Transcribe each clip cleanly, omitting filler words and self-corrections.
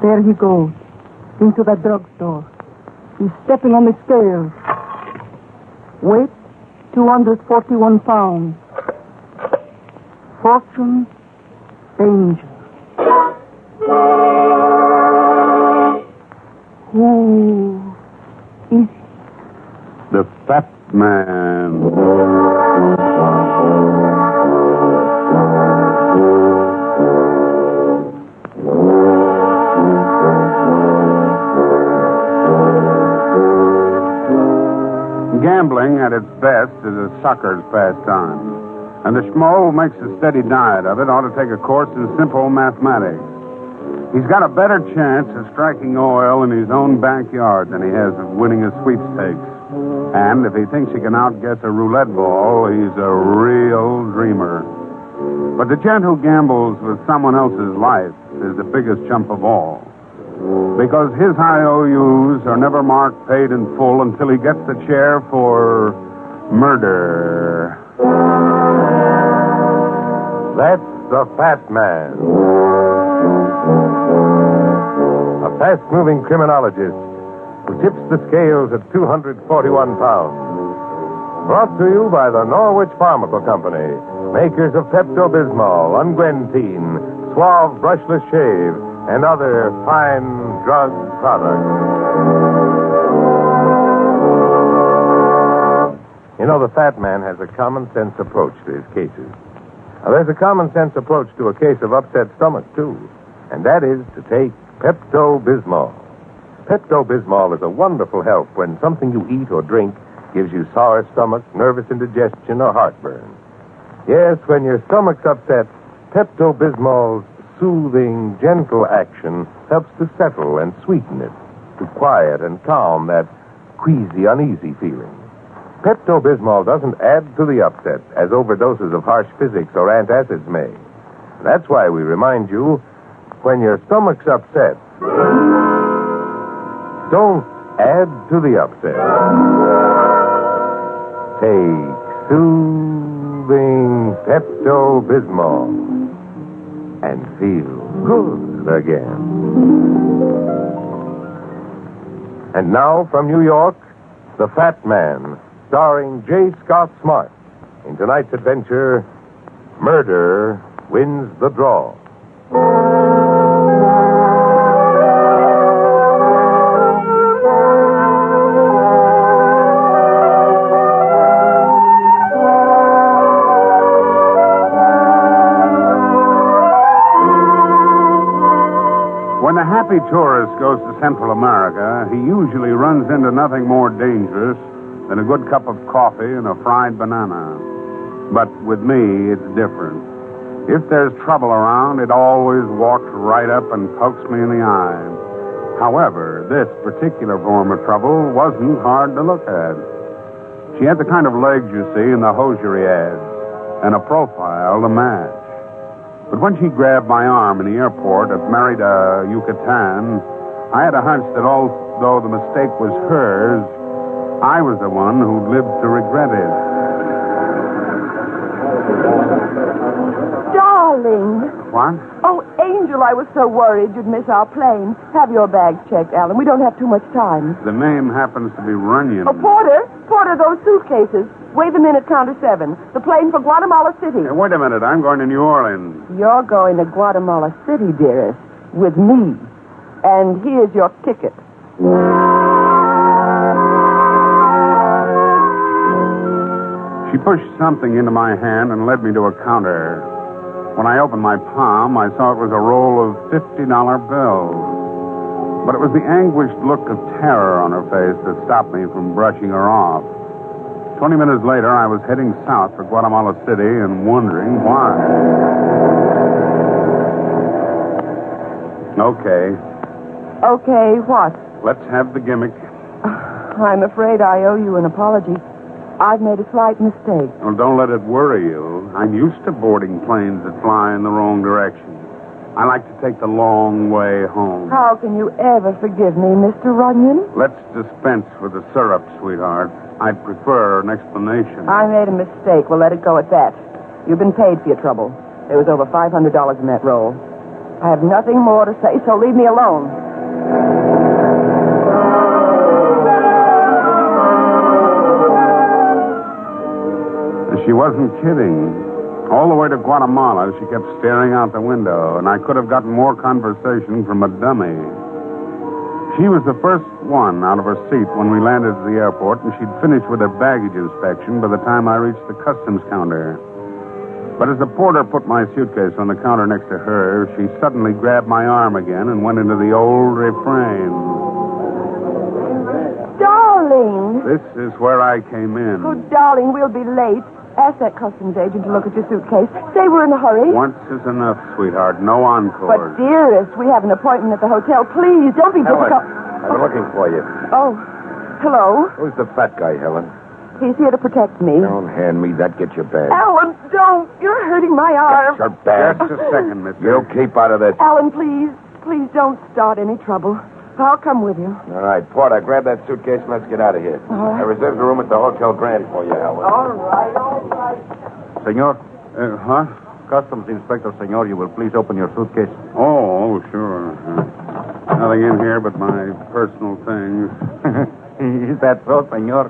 There he goes, into the drugstore. He's stepping on the scales. Weight, 241 pounds. Fortune, danger. Who is the Fat Man? Gambling at its best is a sucker's pastime. And the schmo who makes a steady diet of it ought to take a course in simple mathematics. He's got a better chance of striking oil in his own backyard than he has of winning a sweepstakes. And if he thinks he can outguess a roulette ball, he's a real dreamer. But the gent who gambles with someone else's life is the biggest chump of all. Because his IOUs are never marked paid in full until he gets the chair for murder. That's the Fat Man. A fast-moving criminologist who tips the scales at 241 pounds. Brought to you by the Norwich Pharmaceutical Company, makers of Pepto-Bismol, Unguentine, Suave Brushless Shave, and other fine drug products. You know, the Fat Man has a common-sense approach to his cases. Now, there's a common-sense approach to a case of upset stomach, too, and that is to take Pepto-Bismol. Pepto-Bismol is a wonderful help when something you eat or drink gives you sour stomach, nervous indigestion, or heartburn. Yes, when your stomach's upset, Pepto-Bismol's soothing, gentle action helps to settle and sweeten it, to quiet and calm that queasy, uneasy feeling. Pepto-Bismol doesn't add to the upset as overdoses of harsh physics or antacids may. That's why we remind you, when your stomach's upset, don't add to the upset. Take soothing Pepto-Bismol and feel good again. And now from New York, The Fat Man, starring J. Scott Smart. In tonight's adventure, Murder Wins the Draw. When a happy tourist goes to Central America, he usually runs into nothing more dangerous than a good cup of coffee and a fried banana. But with me, it's different. If there's trouble around, it always walks right up and pokes me in the eye. However, this particular form of trouble wasn't hard to look at. She had the kind of legs you see in the hosiery ads, and a profile to match. But when she grabbed my arm in the airport at Merida, Yucatan, I had a hunch that although the mistake was hers, I was the one who lived to regret it. Darling. What? Oh, Angel, I was so worried you'd miss our plane. Have your bags checked, Alan. We don't have too much time. The name happens to be Runyon. Oh, Porter, those suitcases. Weigh them in at counter 7. The plane for Guatemala City. Hey, wait a minute. I'm going to New Orleans. You're going to Guatemala City, dearest, with me. And here's your ticket. She pushed something into my hand and led me to a counter. When I opened my palm, I saw it was a roll of $50 bills. But it was the anguished look of terror on her face that stopped me from brushing her off. 20 minutes later, I was heading south for Guatemala City and wondering why. Okay. Okay, what? Let's have the gimmick. I'm afraid I owe you an apology. I've made a slight mistake. Well, don't let it worry you. I'm used to boarding planes that fly in the wrong direction. I like to take the long way home. How can you ever forgive me, Mr. Runyon? Let's dispense with the syrup, sweetheart. I'd prefer an explanation. I made a mistake. We'll let it go at that. You've been paid for your trouble. There was over $500 in that roll. I have nothing more to say, so leave me alone. She wasn't kidding. All the way to Guatemala, she kept staring out the window, and I could have gotten more conversation from a dummy. She was the first one out of her seat when we landed at the airport, and she'd finished with her baggage inspection by the time I reached the customs counter. But as the porter put my suitcase on the counter next to her, she suddenly grabbed my arm again and went into the old refrain. Darling! This is where I came in. Oh, darling, we'll be late. Ask that customs agent to look at your suitcase. Say we're in a hurry. Once is enough, sweetheart. No encore. But, dearest, we have an appointment at the hotel. Please, don't be difficult. I've been looking for you. Oh, hello? Who's the fat guy, Helen? He's here to protect me. Don't hand me that. Get your bag. Alan, don't. You're hurting my arm. Get your bag. Just a second, mister. You keep out of this. Alan, please. Please don't start any trouble. I'll come with you. All right, Porter, grab that suitcase and let's get out of here. All right. I reserved a room at the Hotel Grand for you, Helen. All right. Senor, Huh? Customs Inspector, senor, you will please open your suitcase. Oh, sure. Nothing in here but my personal things. Is that so, senor?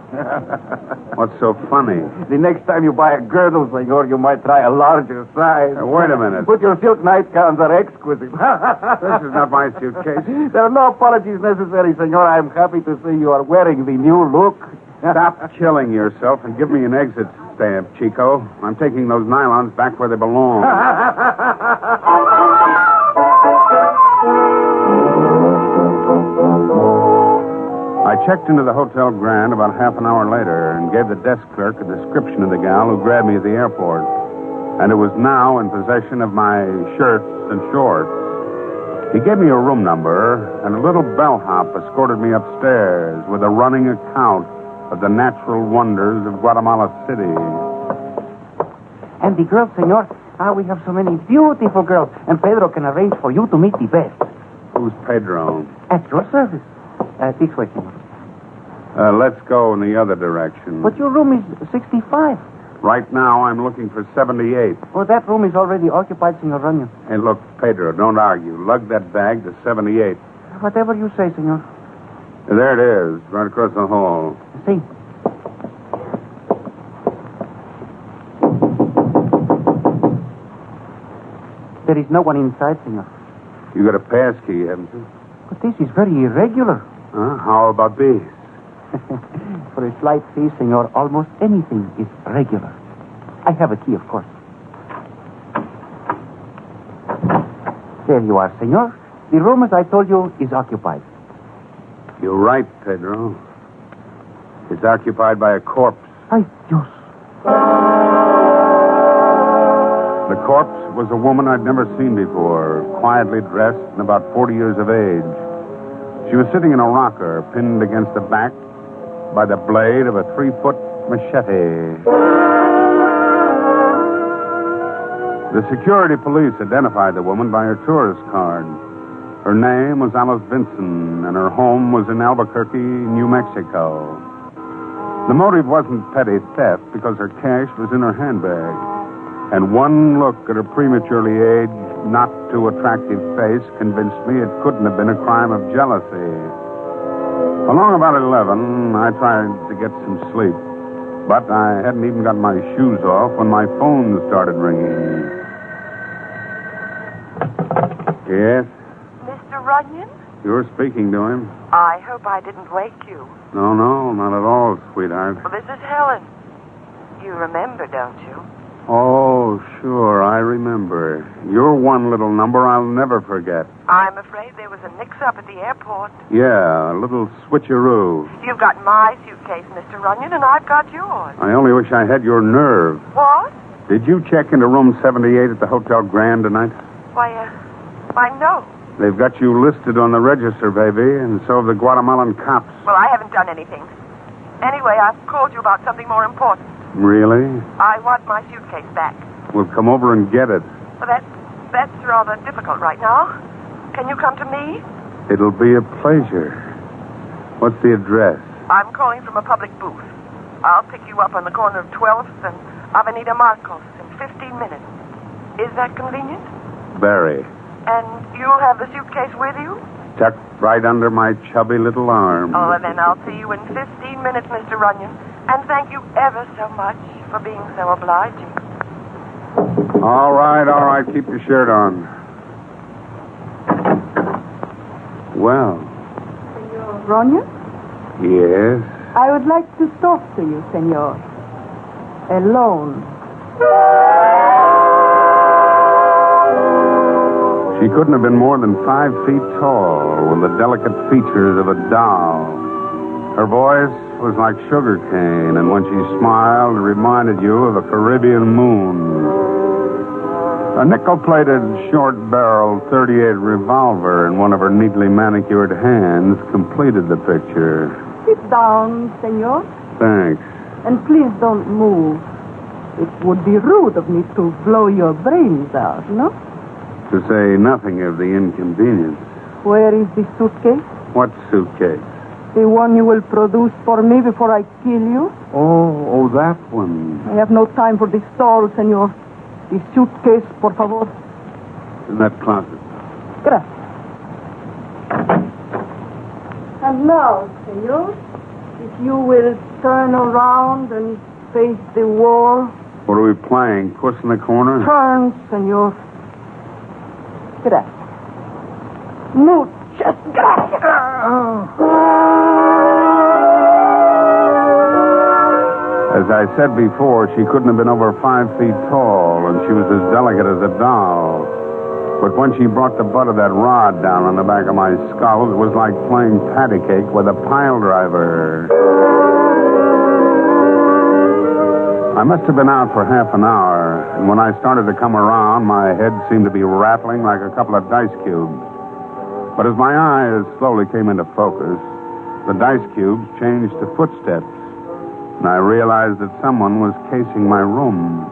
What's so funny? The next time you buy a girdle, senor, you might try a larger size. Wait a minute. But your silk nightgowns are exquisite. This is not my suitcase. There are no apologies necessary, senor. I am happy to see you are wearing the new look. Stop killing yourself and give me an exit stamp, Chico. I'm taking those nylons back where they belong. I checked into the Hotel Grand about half an hour later and gave the desk clerk a description of the gal who grabbed me at the airport. And it was now in possession of my shirts and shorts. He gave me a room number, and a little bellhop escorted me upstairs with a running account of the natural wonders of Guatemala City. And the girls, senor, we have so many beautiful girls, and Pedro can arrange for you to meet the best. Who's Pedro? At your service. This way, senor. Let's go in the other direction. But your room is 65. Right now, I'm looking for 78. Oh, that room is already occupied, senor Runyon. Hey, look, Pedro, don't argue. Lug that bag to 78. Whatever you say, senor. There it is, right across the hall. See. There is no one inside, senor. You got a pass key, haven't you? But this is very irregular. How about this? For a slight fee, senor, almost anything is regular. I have a key, of course. There you are, senor. The room, as I told you, is occupied. You're right, Pedro. It's occupied by a corpse. Ay, Dios. The corpse was a woman I'd never seen before, quietly dressed and about 40 years of age. She was sitting in a rocker, pinned against the back by the blade of a 3-foot machete. The security police identified the woman by her tourist card. Her name was Alice Vinson, and her home was in Albuquerque, New Mexico. The motive wasn't petty theft because her cash was in her handbag. And one look at her prematurely aged, not too attractive face convinced me it couldn't have been a crime of jealousy. Along about 11, I tried to get some sleep. But I hadn't even got my shoes off when my phone started ringing. Yes? Mr. Runyon? You're speaking to him? I hope I didn't wake you. No, not at all, sweetheart. Well, this is Helen. You remember, don't you? Oh, sure, I remember. You're one little number I'll never forget. I'm afraid there was a mix-up at the airport. Yeah, a little switcheroo. You've got my suitcase, Mr. Runyon, and I've got yours. I only wish I had your nerve. What? Did you check into room 78 at the Hotel Grand tonight? Why, no. They've got you listed on the register, baby, and so have the Guatemalan cops. Well, I haven't done anything. Anyway, I've called you about something more important. Really? I want my suitcase back. We'll come over and get it. Well, that's rather difficult right now. Can you come to me? It'll be a pleasure. What's the address? I'm calling from a public booth. I'll pick you up on the corner of 12th and Avenida Marcos in 15 minutes. Is that convenient? Very. And you'll have the suitcase with you? Tucked right under my chubby little arm. Oh, and then I'll see you in 15 minutes, Mr. Runyon. And thank you ever so much for being so obliging. All right. Keep your shirt on. Well. Senor Runyon? Yes? I would like to talk to you, senor. Alone. She couldn't have been more than 5 feet tall, with the delicate features of a doll. Her voice was like sugar cane, and when she smiled, it reminded you of a Caribbean moon. A nickel-plated, short-barreled .38 revolver in one of her neatly manicured hands completed the picture. Sit down, senor. Thanks. And please don't move. It would be rude of me to blow your brains out, no? To say nothing of the inconvenience. Where is the suitcase? What suitcase? The one you will produce for me before I kill you? Oh, that one. I have no time for this stall, senor. The suitcase, por favor. In that closet. Gracias. And now, senor, if you will turn around and face the wall. What are we playing? Puss in the corner? Turn, senor. Gracias. Muchas gracias. As I said before, she couldn't have been over 5 feet tall, and she was as delicate as a doll. But when she brought the butt of that rod down on the back of my skull, it was like playing patty cake with a pile driver. I must have been out for half an hour, and when I started to come around, my head seemed to be rattling like a couple of dice cubes. But as my eyes slowly came into focus, the dice cubes changed to footsteps, and I realized that someone was casing my room.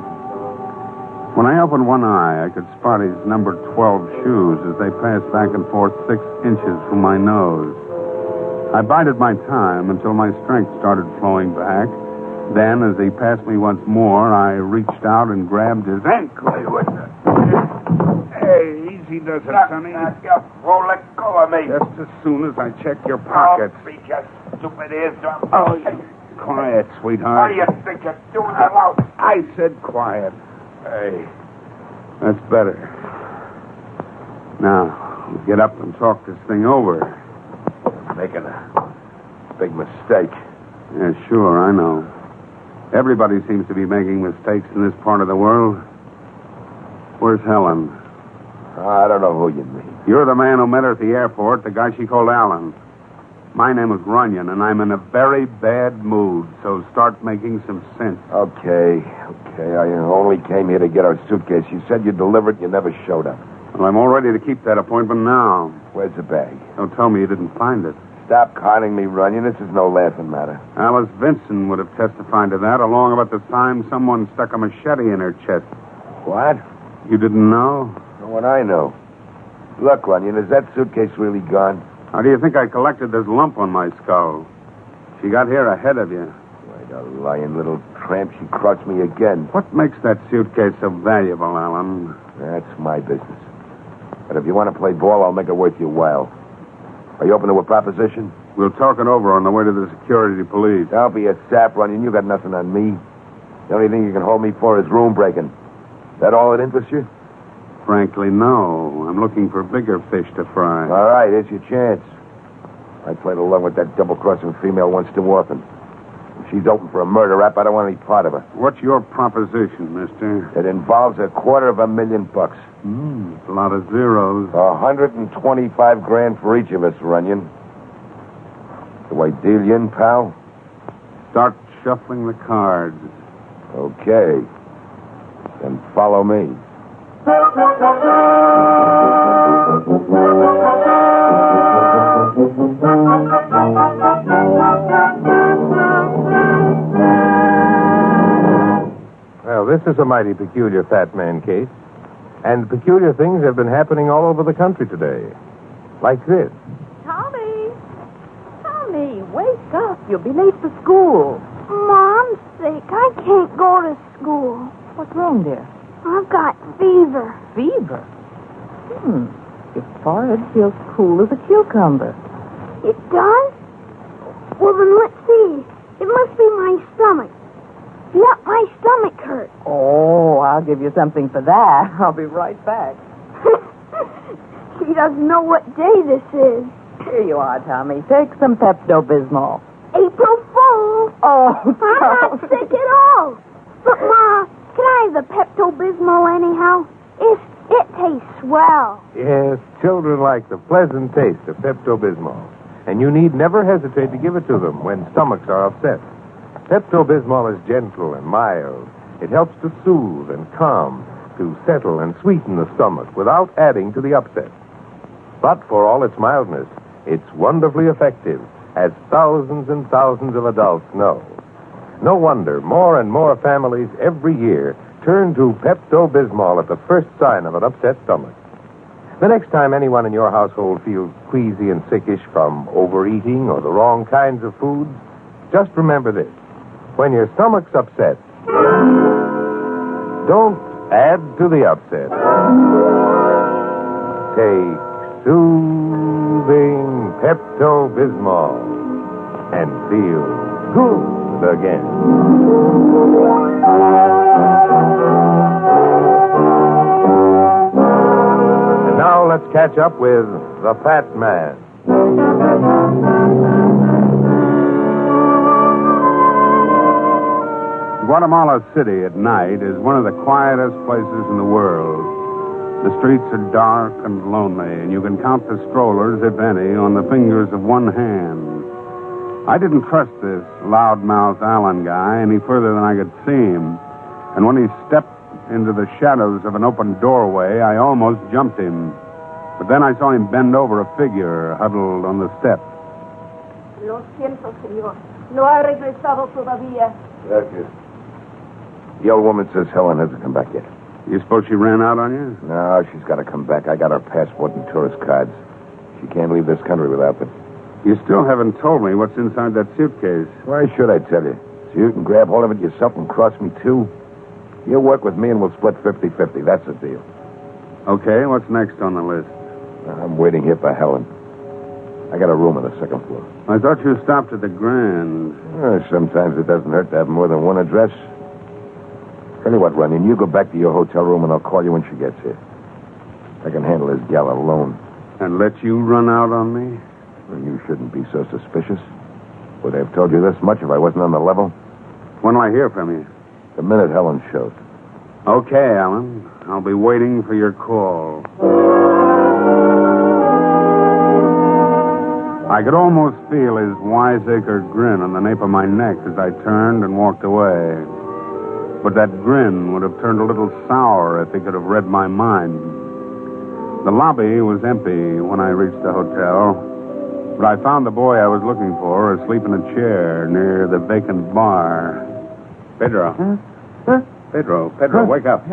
When I opened one eye, I could spot his number 12 shoes as they passed back and forth 6 inches from my nose. I bided my time until my strength started flowing back. Then, as he passed me once more, I reached out and grabbed his ankle. Hey, easy does it, Sonny. Won't let go of me. Just as soon as I check your pockets. Oh, speak your stupid ears off. Oh, quiet, sweetheart. What do you think you're doing about? I said quiet. Hey. That's better. Now, we'll get up and talk this thing over. Making a big mistake. Yeah, sure, I know. Everybody seems to be making mistakes in this part of the world. Where's Helen? I don't know who you mean. You're the man who met her at the airport, the guy she called Alan. My name is Runyon, and I'm in a very bad mood, so start making some sense. Okay. I only came here to get our suitcase. You said you'd deliver it, you never showed up. Well, I'm all ready to keep that appointment now. Where's the bag? Don't tell me you didn't find it. Stop conning me, Runyon. This is no laughing matter. Alice Vinson would have testified to that, along about the time someone stuck a machete in her chest. What? You didn't know? Know what I know. Look, Runyon, is that suitcase really gone? How do you think I collected this lump on my skull? She got here ahead of you. Like a lying little tramp, she crossed me again. What makes that suitcase so valuable, Alan? That's my business. But if you want to play ball, I'll make it worth your while. Are you open to a proposition? We'll talk it over on the way to the security police. Don't be a sap, Runyon. You got nothing on me. The only thing you can hold me for is room breaking. That all that interests you? Frankly, no. I'm looking for bigger fish to fry. All right, here's your chance. I played along with that double-crossing female once too often. If she's open for a murder rap, I don't want any part of her. What's your proposition, mister? It involves $250,000. A lot of zeros. 125 grand for each of us, Runyon. Do I deal you in, pal? Start shuffling the cards. Okay. Then follow me. Well, this is a mighty peculiar fat man case. And peculiar things have been happening all over the country today. Like this. Tommy, wake up. You'll be late for school. Mom's sick. I can't go to school. What's wrong, dear? I've got fever. Fever? Your forehead feels cool as a cucumber. It does? Well, then let's see. It must be my stomach. Yep, my stomach hurts. Oh, I'll give you something for that. I'll be right back. She doesn't know what day this is. Here you are, Tommy. Take some Pepto-Bismol. April Fool. Oh, I'm not sick at all. But, Ma, can I have the Pepto-Bismol anyhow? It tastes swell. Yes, children like the pleasant taste of Pepto-Bismol. And you need never hesitate to give it to them when stomachs are upset. Pepto-Bismol is gentle and mild. It helps to soothe and calm, to settle and sweeten the stomach without adding to the upset. But for all its mildness, it's wonderfully effective, as thousands and thousands of adults know. No wonder more and more families every year turn to Pepto-Bismol at the first sign of an upset stomach. The next time anyone in your household feels queasy and sickish from overeating or the wrong kinds of foods, just remember this. When your stomach's upset, don't add to the upset. Take soothing Pepto-Bismol and feel good again. And now let's catch up with the Fat Man. Guatemala City at night is one of the quietest places in the world. The streets are dark and lonely, and you can count the strollers, if any, on the fingers of one hand. I didn't trust this loudmouth Allen guy any further than I could see him, and when he stepped into the shadows of an open doorway, I almost jumped him. But then I saw him bend over a figure huddled on the step. Lo siento, señor. No ha regresado todavía. Gracias. The old woman says Helen hasn't come back yet. You suppose she ran out on you? No, she's got to come back. I got her passport and tourist cards. She can't leave this country without them. You still haven't told me what's inside that suitcase. Why should I tell you? So you can grab hold of it yourself and cross me, too? You'll work with me and we'll split 50-50. That's the deal. Okay, what's next on the list? I'm waiting here for Helen. I got a room on the second floor. I thought you stopped at the Grand. Sometimes it doesn't hurt to have more than one address. Tell you what, Runyon, you go back to your hotel room and I'll call you when she gets here. I can handle this gal alone. And let you run out on me? Well, you shouldn't be so suspicious. Would I have told you this much if I wasn't on the level? When'll I hear from you? The minute Helen shows. Okay, Alan. I'll be waiting for your call. I could almost feel his wiseacre grin on the nape of my neck as I turned and walked away. But that grin would have turned a little sour if he could have read my mind. The lobby was empty when I reached the hotel, but I found the boy I was looking for asleep in a chair near the vacant bar. Pedro. Pedro, wake up.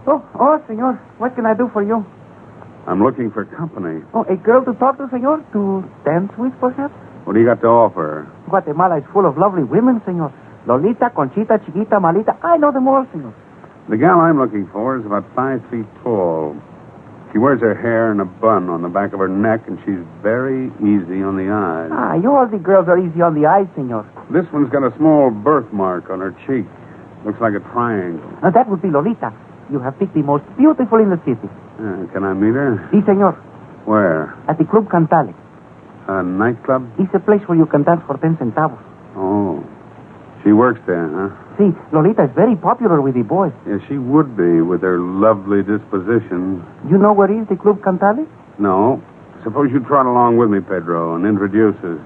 Oh, senor. What can I do for you? I'm looking for company. Oh, a girl to talk to, senor? To dance with, perhaps? What do you got to offer? Guatemala is full of lovely women, senor. Lolita, Conchita, Chiquita, Malita. I know them all, senor. The gal I'm looking for is about 5 feet tall. She wears her hair in a bun on the back of her neck, and she's very easy on the eyes. All the girls are easy on the eyes, senor. This one's got a small birthmark on her cheek. Looks like a triangle. That would be Lolita. You have picked the most beautiful in the city. Can I meet her? Si, senor. Where? At the Club Cantale. A nightclub? It's a place where you can dance for 10 centavos. Oh. She works there, huh? See, Lolita is very popular with the boys. Yeah, she would be with her lovely disposition. You know where is the Club Cantale? No. Suppose you trot along with me, Pedro, and introduce us.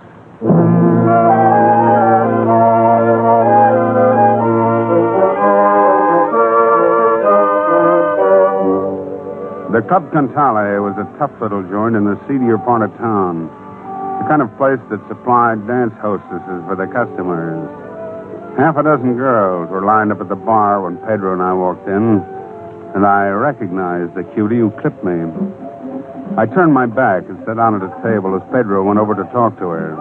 The Club Cantale was a tough little joint in the seedier part of town. The kind of place that supplied dance hostesses for the customers. Half a dozen girls were lined up at the bar when Pedro and I walked in, and I recognized the cutie who clipped me. I turned my back and sat down at a table as Pedro went over to talk to her.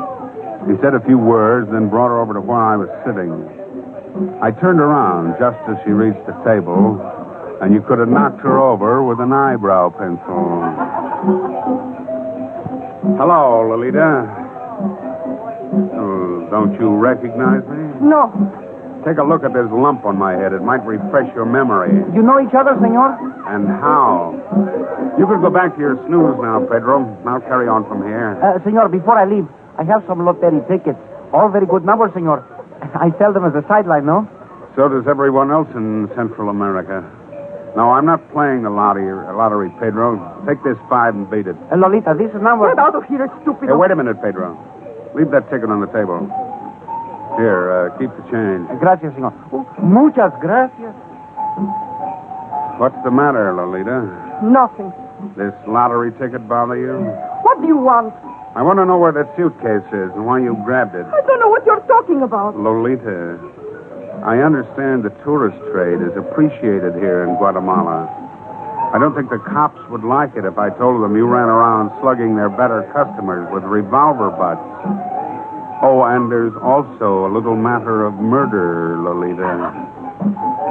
He said a few words, then brought her over to where I was sitting. I turned around just as she reached the table, and you could have knocked her over with an eyebrow pencil. Hello, Lolita. Oh, don't you recognize me? No. Take a look at this lump on my head. It might refresh your memory. You know each other, senor? And how? You can go back to your snooze now, Pedro. I'll carry on from here. Senor, before I leave, I have some lottery tickets. All very good numbers, senor. I sell them as a sideline, no? So does everyone else in Central America. No, I'm not playing the lottery, Pedro. Take this 5 and beat it. Lolita, this number... Get out of here, stupid. Hey, wait a minute, Pedro. Leave that ticket on the table. Here, keep the change. Gracias, senor. Muchas gracias. What's the matter, Lolita? Nothing. This lottery ticket bother you? What do you want? I want to know where that suitcase is and why you grabbed it. I don't know what you're talking about. Lolita, I understand the tourist trade is appreciated here in Guatemala. I don't think the cops would like it if I told them you ran around slugging their better customers with revolver butts. Oh, and there's also a little matter of murder, Lolita.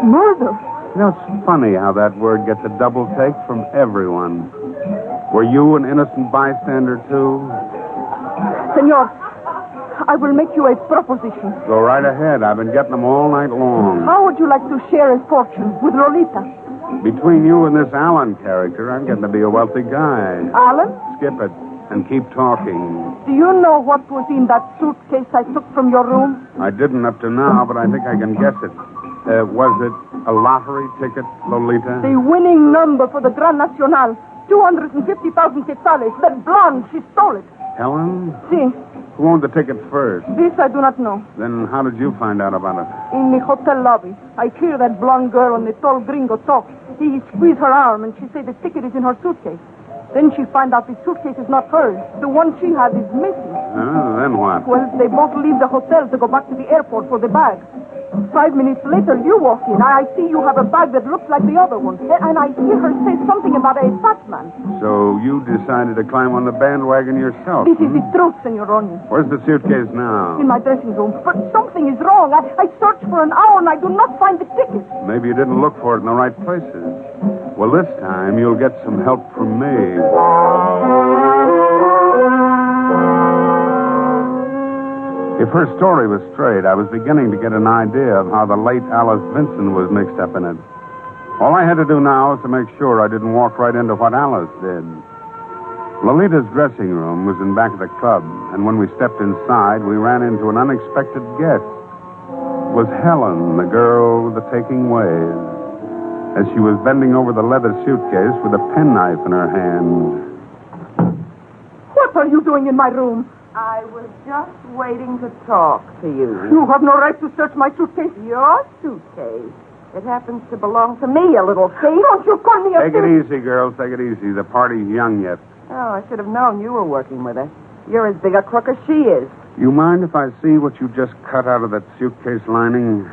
Murder? You know, it's funny how that word gets a double take from everyone. Were you an innocent bystander, too? Senor, I will make you a proposition. Go right ahead. I've been getting them all night long. How would you like to share a fortune with Lolita? Between you and this Allen character, I'm getting to be a wealthy guy. Alan? Skip it and keep talking. Do you know what was in that suitcase I took from your room? I didn't up to now, but I think I can guess it. Was it a lottery ticket, Lolita? The winning number for the Gran Nacional. 250,000 quetzales. That blonde, she stole it. Helen? Si. Who owned the ticket first? This I do not know. Then how did you find out about it? In the hotel lobby. I hear that blonde girl and the tall gringo talk. He squeezed her arm and she said the ticket is in her suitcase. Then she find out the suitcase is not hers. The one she had is missing. Oh, then what? Well, they both leave the hotel to go back to the airport for the bag. 5 minutes later, you walk in. I see you have a bag that looks like the other one. And I hear her say something about a fat man. So you decided to climb on the bandwagon yourself? This is the truth, Senor Onion. Where's the suitcase now? In my dressing room. But something is wrong. I searched for an hour and I do not find the ticket. Maybe you didn't look for it in the right places. Well, this time you'll get some help from me. If her story was straight, I was beginning to get an idea of how the late Alice Vinson was mixed up in it. All I had to do now was to make sure I didn't walk right into what Alice did. Lolita's dressing room was in back of the club, and when we stepped inside, we ran into an unexpected guest. It was Helen, the girl with the taking ways, as she was bending over the leather suitcase with a penknife in her hand. What are you doing in my room? I was just waiting to talk to you. You have no right to search my suitcase. Your suitcase. It happens to belong to me, a little thief. Don't you call me a Take it thief. easy, girls. Take it easy. The party's young yet. Oh, I should have known you were working with her. You're as big a crook as she is. You mind if I see what you just cut out of that suitcase lining?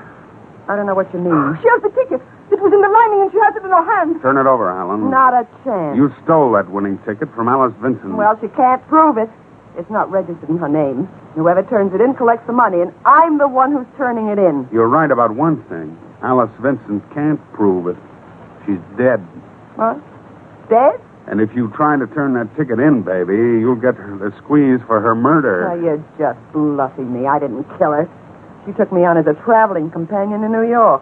I don't know what you mean. She has the ticket. It was in the lining and she has it in her hand. Turn it over, Helen. Not a chance. You stole that winning ticket from Alice Vinson. Well, she can't prove it. It's not registered in her name. Whoever turns it in collects the money, and I'm the one who's turning it in. You're right about one thing. Alice Vinson can't prove it. She's dead. What? Dead? And if you try to turn that ticket in, baby, you'll get the squeeze for her murder. Oh, you're just bluffing me. I didn't kill her. She took me on as a traveling companion in New York.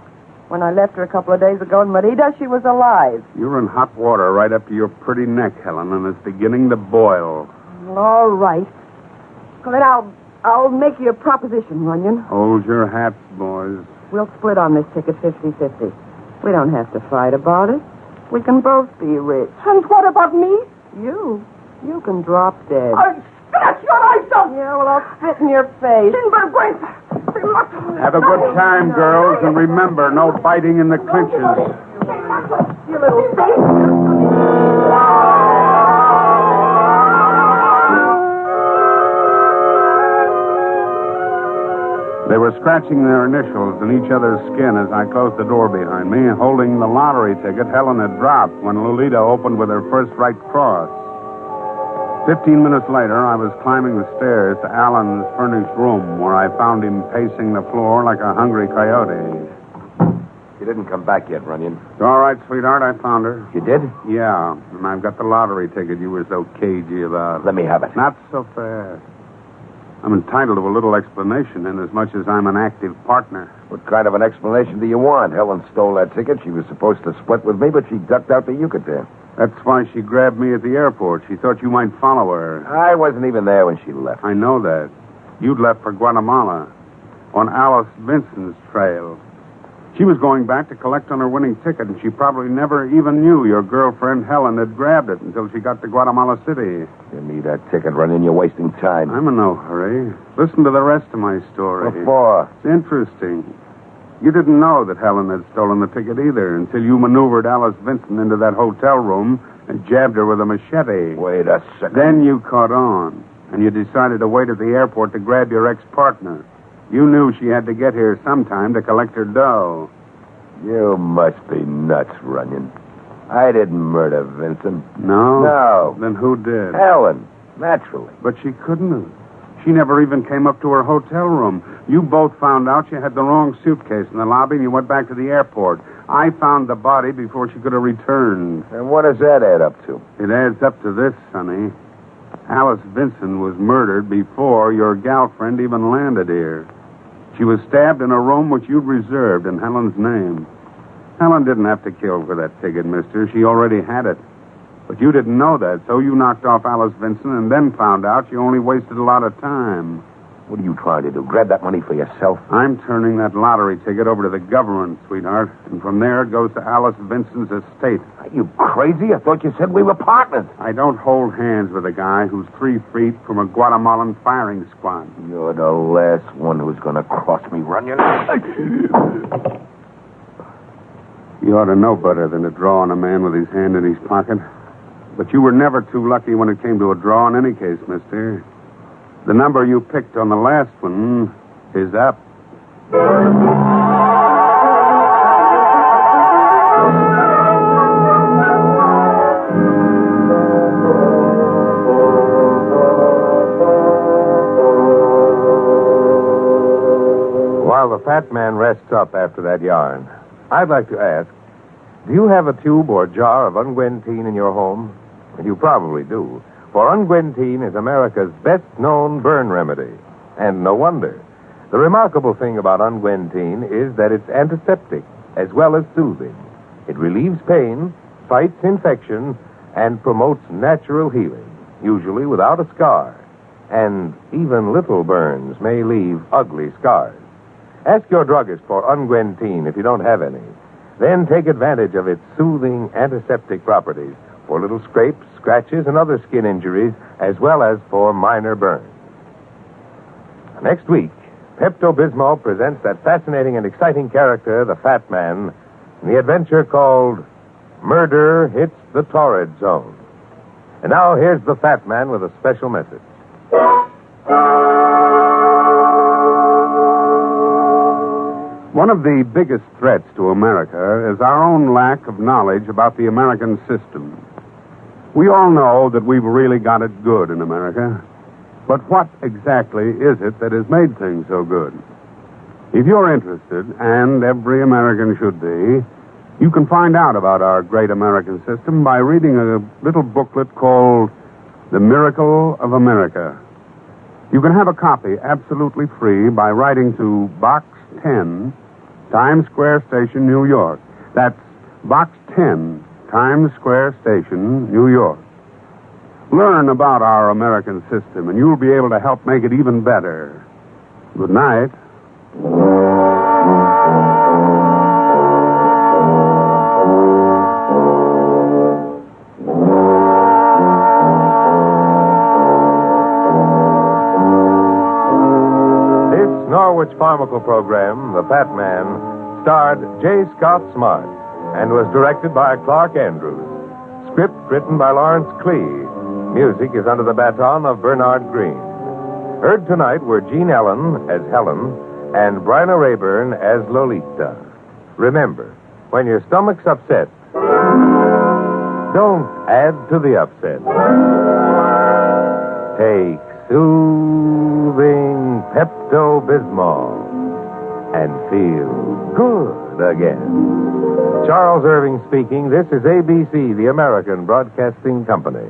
When I left her a couple of days ago in Merida, she was alive. You're in hot water right up to your pretty neck, Helen, and it's beginning to boil. All right. Well, then I'll make you a proposition, Runyon. Hold your hats, boys. We'll split on this ticket 50-50. We don't have to fight about it. We can both be rich. And what about me? You can drop dead. I'll scratch your eyes out. Yeah, well, I'll spit in your face. Have a good time, girls, and remember, no biting in the clinches. You little thief. They were scratching their initials in each other's skin as I closed the door behind me, holding the lottery ticket Helen had dropped when Lolita opened with her first right cross. 15 minutes later, I was climbing the stairs to Alan's furnished room, where I found him pacing the floor like a hungry coyote. Get didn't come back yet, Runyon. All right, sweetheart, I found her. You did? Yeah, and I've got the lottery ticket you were so cagey about. Let me have it. Not so fast. I'm entitled to a little explanation in as much as I'm an active partner. What kind of an explanation do you want? Helen stole that ticket. She was supposed to split with me, but she ducked out to Yucatan. That's why she grabbed me at the airport. She thought you might follow her. I wasn't even there when she left. I know that. You'd left for Guatemala on Alice Vincent's trail. She was going back to collect on her winning ticket, and she probably never even knew your girlfriend Helen had grabbed it until she got to Guatemala City. Give me that ticket, Runyon. You're wasting time. I'm in no hurry. Listen to the rest of my story. What for? It's interesting. You didn't know that Helen had stolen the ticket either until you maneuvered Alice Vincent into that hotel room and jabbed her with a machete. Wait a second. Then you caught on, and you decided to wait at the airport to grab your ex-partner. You knew she had to get here sometime to collect her dough. You must be nuts, Runyon. I didn't murder Vincent. No? No. Then who did? Helen, naturally. But she couldn't have. She never even came up to her hotel room. You both found out she had the wrong suitcase in the lobby, and you went back to the airport. I found the body before she could have returned. And what does that add up to? It adds up to this, Sonny. Alice Vincent was murdered before your gal friend even landed here. She was stabbed in a room which you'd reserved in Helen's name. Helen didn't have to kill for that ticket, mister. She already had it. But you didn't know that, so you knocked off Alice Vincent and then found out you only wasted a lot of time. What are you trying to do? Grab that money for yourself? I'm turning that lottery ticket over to the government, sweetheart. And from there it goes to Alice Vincent's estate. Are you crazy? I thought you said we were partners. I don't hold hands with a guy who's 3 feet from a Guatemalan firing squad. You're the last one who's going to cross me, Runyon. You ought to know better than to draw on a man with his hand in his pocket. But you were never too lucky when it came to a draw in any case, mister. The number you picked on the last one is up. While the fat man rests up after that yarn, I'd like to ask, do you have a tube or jar of unguentine in your home? You probably do. For unguentine is America's best-known burn remedy. And no wonder. The remarkable thing about unguentine is that it's antiseptic as well as soothing. It relieves pain, fights infection, and promotes natural healing, usually without a scar. And even little burns may leave ugly scars. Ask your druggist for unguentine if you don't have any. Then take advantage of its soothing antiseptic properties for little scrapes, scratches, and other skin injuries, as well as for minor burns. Next week, Pepto-Bismol presents that fascinating and exciting character, the Fat Man, in the adventure called Murder Hits the Torrid Zone. And now, here's the Fat Man with a special message. One of the biggest threats to America is our own lack of knowledge about the American system. We all know that we've really got it good in America. But what exactly is it that has made things so good? If you're interested, and every American should be, you can find out about our great American system by reading a little booklet called The Miracle of America. You can have a copy absolutely free by writing to Box 10, Times Square Station, New York. That's Box 10, Times Square Station, New York. Learn about our American system, and you'll be able to help make it even better. Good night. This Norwich Pharmacal program, The Fat Man, starred J. Scott Smart and was directed by Clark Andrews. Script written by Lawrence Klee. Music is under the baton of Bernard Green. Heard tonight were Jean Ellen as Helen and Bryna Rayburn as Lolita. Remember, when your stomach's upset, don't add to the upset. Take soothing Pepto-Bismol and feel good. again. Charles Irving speaking. This is ABC, the American Broadcasting Company.